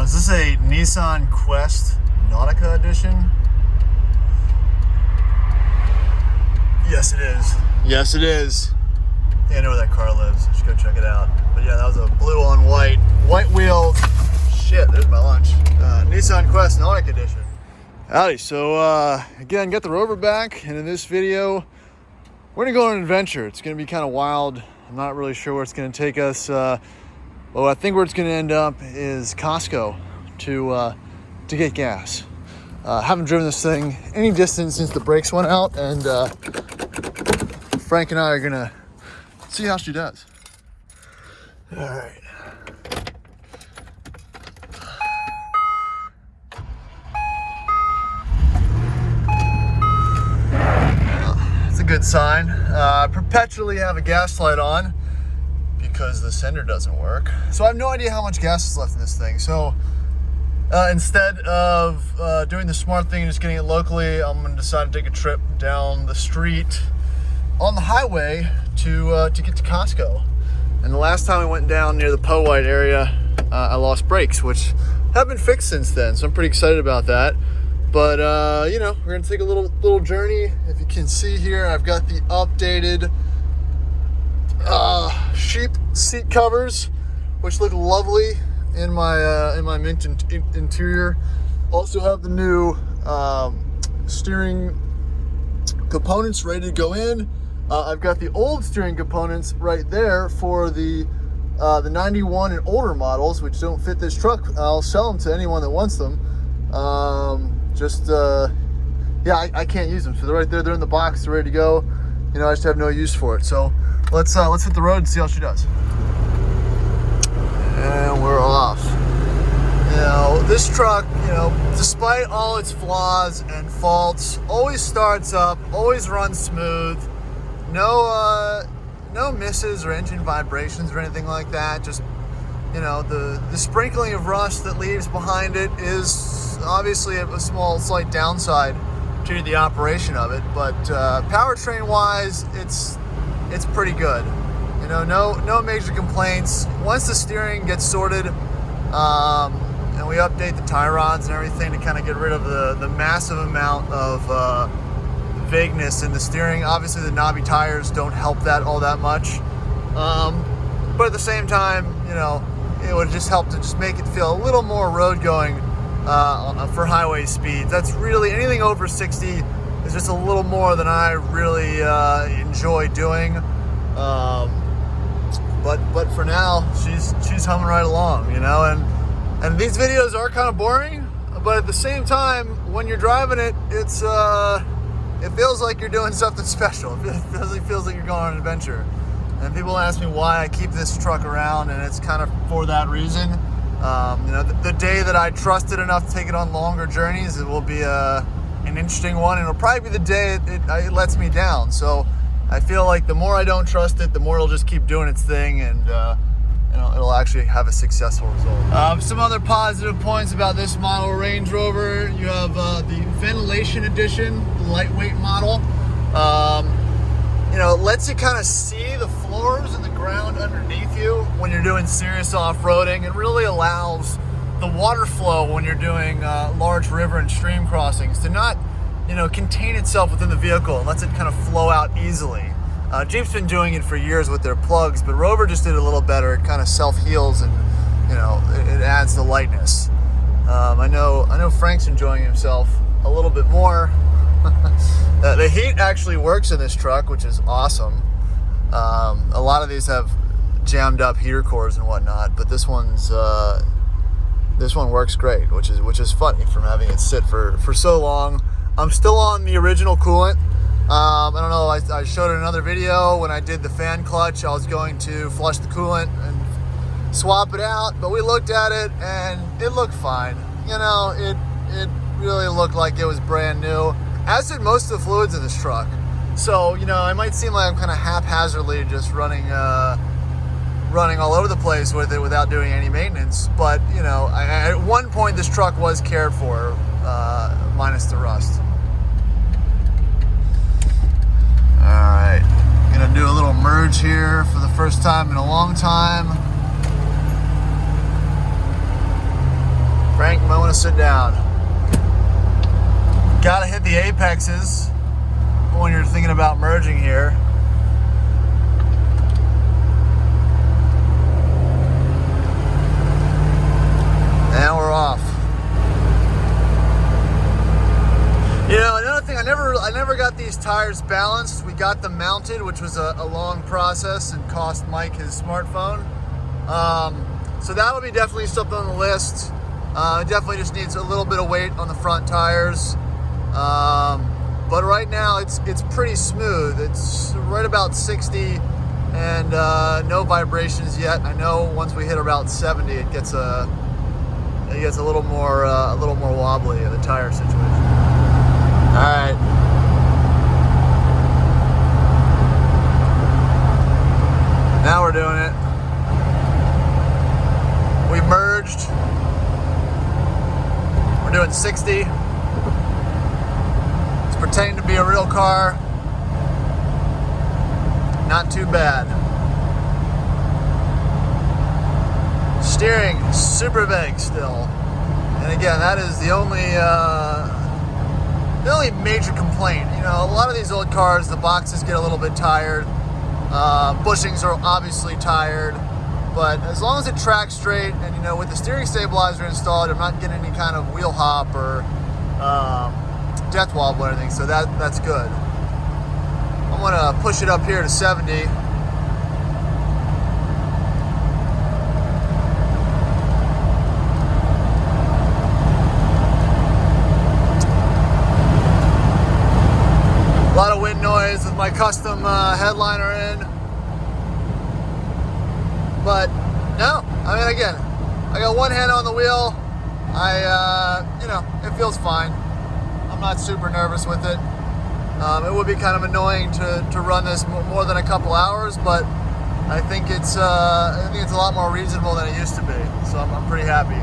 Is this a Nissan Quest Nautica edition? Yes, it is. Yes, it is. Yeah, I know where that car lives. I should go check it out. But yeah, that was a blue on white. White wheels. Shit, there's my lunch. Nissan Quest Nautica edition. Howdy. So, again, got the Rover back. And in this video, we're going to go on an adventure. It's going to be kind of wild. I'm not really sure where it's going to take us. Well, I think where it's going to end up is Costco to get gas. Haven't driven this thing any distance since the brakes went out, and Frank and I are going to see how she does. All right. It's a good sign. I perpetually have a gas light on because the sender doesn't work. So I have no idea how much gas is left in this thing. So instead of doing the smart thing and just getting it locally, I'm gonna decide to take a trip down the street on the highway to get to Costco. And the last time we went down near the Powhite area, I lost brakes, which have been fixed since then. So I'm pretty excited about that. But you know, we're gonna take a little journey. If you can see here, I've got the updated sheep seat covers, which look lovely in my mint interior. Also have the new steering components ready to go in. I've got the old steering components right there for the 91 and older models, which don't fit this truck. I'll sell them to anyone that wants them. Yeah, I can't use them, so they're right there. They're in the box. They're ready to go. You know, I just have no use for it. So let's hit the road and see how she does. And we're off. You know, this truck, you know, despite all its flaws and faults, always starts up, always runs smooth. No misses or engine vibrations or anything like that. Just, you know, the sprinkling of rust that leaves behind it is obviously a slight downside to the operation of it. But powertrain wise, it's pretty good. You know, no major complaints. Once the steering gets sorted, and we update the tie rods and everything to kind of get rid of the massive amount of vagueness in the steering. Obviously, the knobby tires don't help that all that much. But at the same time, you know, it would just help to just make it feel a little more road going for highway speeds. That's really, anything over 60 is just a little more than I really enjoy doing. But for now, she's humming right along, you know. And these videos are kind of boring, but at the same time, when you're driving it, it feels like you're doing something special. It feels like you're going on an adventure. And people ask me why I keep this truck around, and it's kind of for that reason. You know, the day that I trust it enough to take it on longer journeys, it will be an interesting one. And it'll probably be the day it lets me down. So I feel like the more I don't trust it, the more it'll just keep doing its thing, and you know, it'll actually have a successful result. Some other positive points about this model Range Rover: you have the ventilation edition, the lightweight model. You know, it lets you kind of see the floors and the ground underneath you when you're doing serious off-roading. It really allows the water flow when you're doing large river and stream crossings to not, you know, contain itself within the vehicle and lets it kind of flow out easily. Jeep's been doing it for years with their plugs, but Rover just did it a little better. It kind of self-heals, and, you know, it adds the lightness. I know Frank's enjoying himself a little bit more. The heat actually works in this truck, which is awesome. A lot of these have jammed up heater cores and whatnot, but this one works great, which is funny from having it sit for so long. I'm still on the original coolant. I don't know, I showed it in another video when I did the fan clutch. I was going to flush the coolant and swap it out, but we looked at it and it looked fine. You know, it really looked like it was brand new, as did most of the fluids in this truck. So, you know, it might seem like I'm kind of haphazardly just running all over the place with it without doing any maintenance. But, you know, at one point this truck was cared for, minus the rust. All right, gonna do a little merge here for the first time in a long time. sit down. Gotta hit the apexes when you're thinking about merging here. And we're off. You know, another thing, I never got these tires balanced. We got them mounted, which was a long process and cost Mike his smartphone. So that'll be definitely something on the list. It definitely just needs a little bit of weight on the front tires. But right now it's pretty smooth. It's right about 60 and no vibrations yet. I know once we hit about 70, it gets a little more wobbly in the tire situation. All right. Now we're doing it. We merged. We're doing 60. It's pretending to be a real car. Not too bad. Steering super vague still. And again, that is the only major complaint. You know, a lot of these old cars, the boxes get a little bit tired. Bushings are obviously tired. But as long as it tracks straight, and you know, with the steering stabilizer installed, I'm not getting any kind of wheel hop or death wobble or anything, so that's good. I'm gonna push it up here to 70. A lot of wind noise with my custom headliner in. But no, I mean, again, I got one hand on the wheel. You know, it feels fine. I'm not super nervous with it. It would be kind of annoying to run this more than a couple hours, but I think it's a lot more reasonable than it used to be. So I'm pretty happy.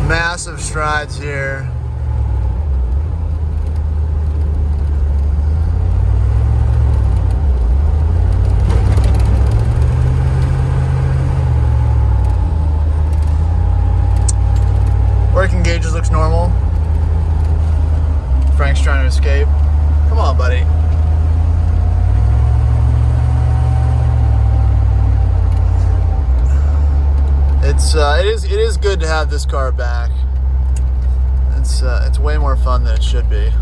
Massive strides here. Working gauges looks normal. Frank's trying to escape. Come on, buddy. It is good to have this car back. It's way more fun than it should be.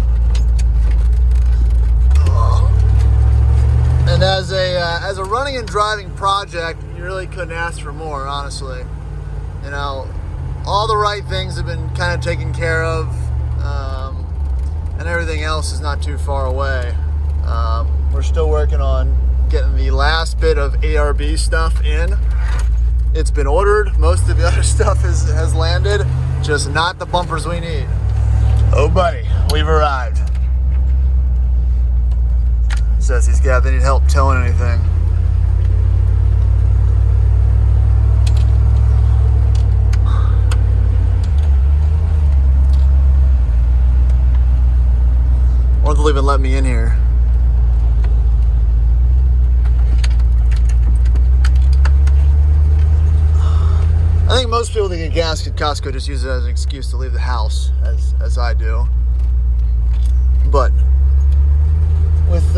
And as a running and driving project, you really couldn't ask for more, honestly. You know, all the right things have been kind of taken care of, and everything else is not too far away. We're still working on getting the last bit of ARB stuff in. It's been ordered. Most of the other stuff has landed, just not the bumpers we need. Oh, buddy, we've arrived. Says these guys, they need help towing anything. Or they'll even let me in here. I think most people that get gas at Costco just use it as an excuse to leave the house, as I do. But with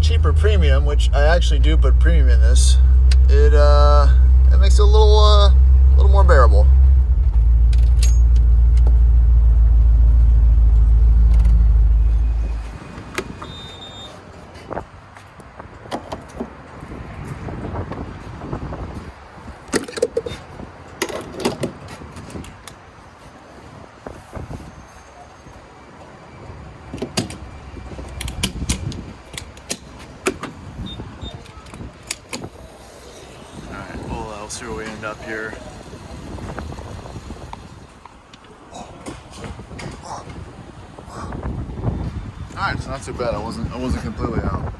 cheaper premium, which I actually do put premium in this, it makes it a little more bearable. We'll see where we end up here. right, it's not too bad. I wasn't completely out.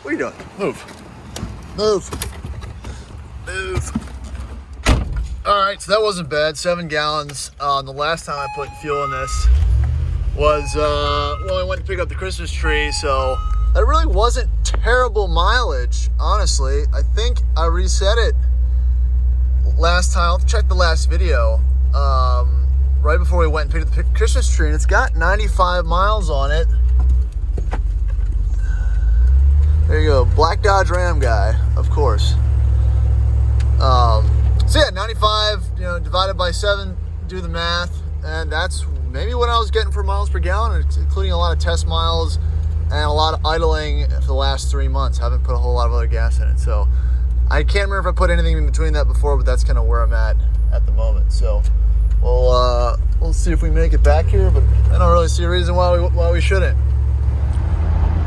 What are you doing? Move. All right, so that wasn't bad. 7 gallons. The last time I put fuel in this was when I went to pick up the Christmas tree, so that really wasn't terrible mileage, honestly. I think I reset it last time. I'll check the last video, right before we went and picked up the Christmas tree, and it's got 95 miles on it. There you go, Black Dodge Ram guy, of course. So yeah, 95, divided by 7, do the math, and that's maybe what I was getting for miles per gallon, including a lot of test miles and a lot of idling for the last 3 months. I haven't put a whole lot of other gas in it, so I can't remember if I put anything in between that before, but that's kind of where I'm at the moment. So we'll see if we make it back here, but I don't really see a reason why we shouldn't.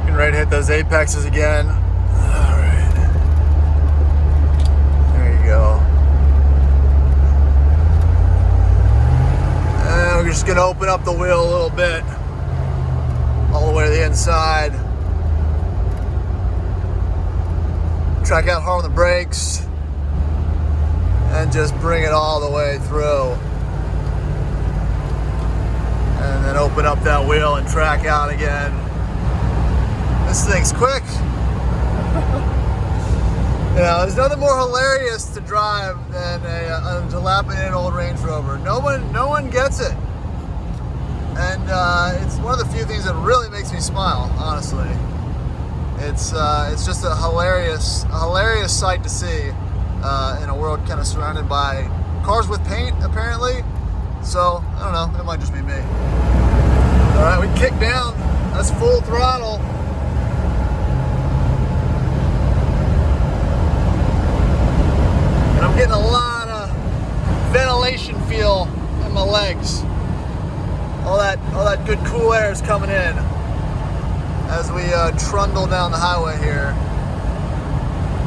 Getting ready to hit those apexes again. All right, there you go. And we're just gonna open up the wheel a little bit, all the way to the inside. Track out hard on the brakes, and just bring it all the way through. And then open up that wheel and track out again. This thing's quick. There's nothing more hilarious to drive than a dilapidated old Range Rover. No one gets it, and it's one of the few things that really makes me smile. Honestly, it's just a hilarious sight to see in a world kind of surrounded by cars with paint, apparently. So I don't know. It might just be me. All right, we kick down. That's full throttle. I'm getting a lot of ventilation feel in my legs. All that good cool air is coming in as we trundle down the highway here.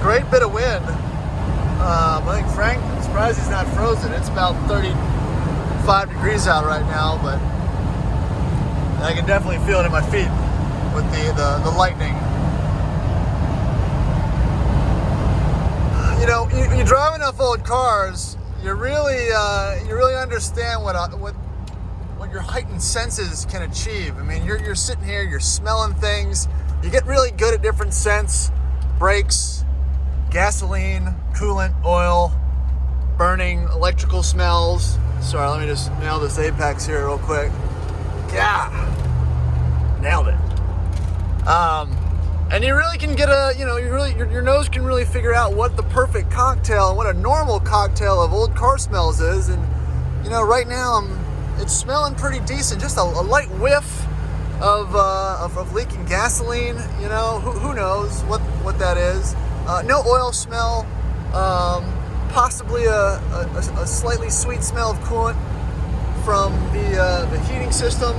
Great bit of wind. I think Frank, I'm surprised he's not frozen. It's about 35 degrees out right now, but I can definitely feel it in my feet with the lightning. You drive enough old cars, you really understand what your heightened senses can achieve. I mean, you're sitting here, you're smelling things. You get really good at different scents, brakes, gasoline, coolant, oil, burning, electrical smells. Sorry, let me just nail this apex here real quick. Yeah, nailed it. And you really can get your nose can really figure out what the perfect cocktail and what a normal cocktail of old car smells is. And right now it's smelling pretty decent. Just a light whiff of leaking gasoline. Who knows what that is? No oil smell. Possibly a slightly sweet smell of coolant from the heating system.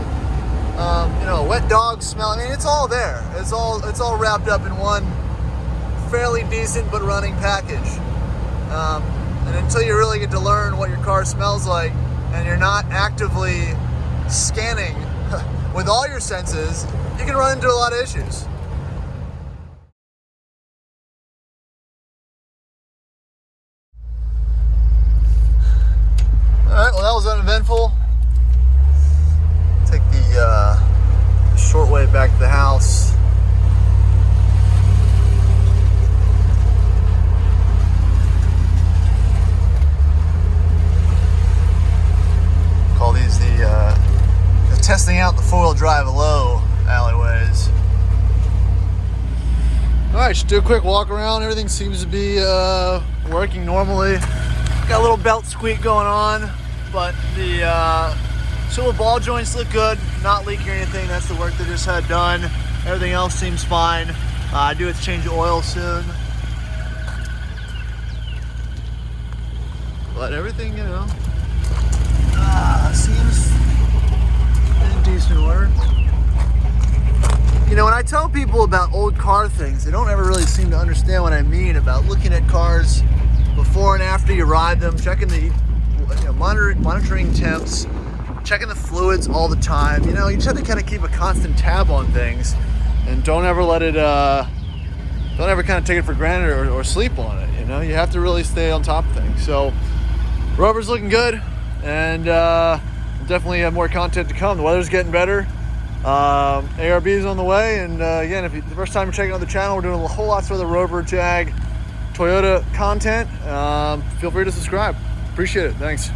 A wet dog smell. I mean, it's all there. It's all wrapped up in one fairly decent but running package. And until you really get to learn what your car smells like, and you're not actively scanning with all your senses, you can run into a lot of issues. All right. Well, that was uneventful. Take the short way back to the house. Call these the testing out the 4-wheel drive low alleyways. All right, just do a quick walk around. Everything seems to be working normally. Got a little belt squeak going on, but the swivel ball joints look good, not leaking or anything. That's the work they just had done. Everything else seems fine. I do have to change the oil soon. But everything, seems in decent order. When I tell people about old car things, they don't ever really seem to understand what I mean about looking at cars before and after you ride them, checking the monitoring temps, checking the fluids all the time. You know, you just have to kind of keep a constant tab on things, and don't ever let it, don't ever kind of take it for granted or sleep on it. You know, you have to really stay on top of things. So Rover's looking good, and we'll definitely have more content to come. The weather's getting better. ARB is on the way, and again, if it's the first time you're checking out the channel, we're doing a whole lot of the Rover, Jag, Toyota content. Feel free to subscribe. Appreciate it. Thanks.